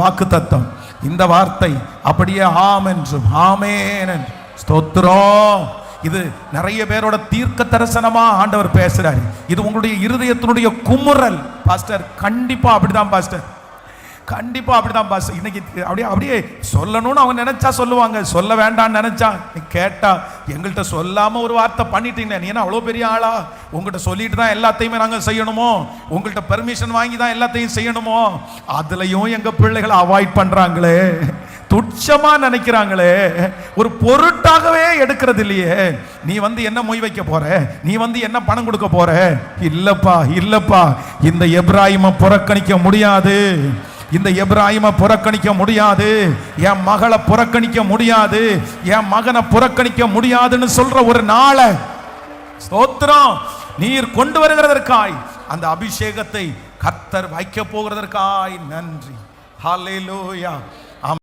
வாக்குத்தத்தம், இந்த வார்த்தை அப்படியே ஆம் என்றும் ஆமென் என்றும் ஸ்தோத்திரம். இது நிறைய பேரோட தீர்க்க தரிசனமா ஆண்டவர் பேசுறாரு. இது உங்களுடைய இருதயத்தினுடைய குமுறல் பாஸ்டர். கண்டிப்பா அப்படிதான் பாஸ்டர், கண்டிப்பா அப்படிதான் பாஸ்டர். இன்னைக்கு அப்படியே அப்படியே சொல்லணும்னு அவங்க நினைச்சா சொல்லுவாங்க, சொல்ல வேண்டாம்னு நினைச்சா கேட்டா எங்கள்கிட்ட சொல்லாம ஒரு வார்த்தை பண்ணிட்டீங்க, நீ என்ன அவ்வளோ பெரிய ஆளா, உங்கள்கிட்ட சொல்லிட்டு தான் எல்லாத்தையுமே நாங்கள் செய்யணுமோ, உங்கள்கிட்ட பெர்மிஷன் வாங்கி தான் எல்லாத்தையும் செய்யணுமோ? அதுலயும் எங்க பிள்ளைகளை அவாய்ட் பண்றாங்களே, துச்சமா நினைக்கிறாங்களே, ஒரு பொருட்டாகவே எடுக்கிறது இல்லையே. நீ வந்து என்ன மொய் வைக்க போற, நீ வந்து என்ன பணம் கொடுக்க போற? இல்லப்பா இல்லப்பா, இந்த எப்ராயிமை புறக்கணிக்க முடியாது, இந்த எப்ராயிமை புறக்கணிக்க முடியாது, என் மகளை புறக்கணிக்க முடியாது, என் மகனை புறக்கணிக்க முடியாதுன்னு சொல்ற ஒரு நாளை ஸ்தோத்திரம் நீர் கொண்டு வருகிறதற்காய், அந்த அபிஷேகத்தை கர்த்தர் வைக்க போகிறதற்காய் நன்றி. ஹல்லேலூயா.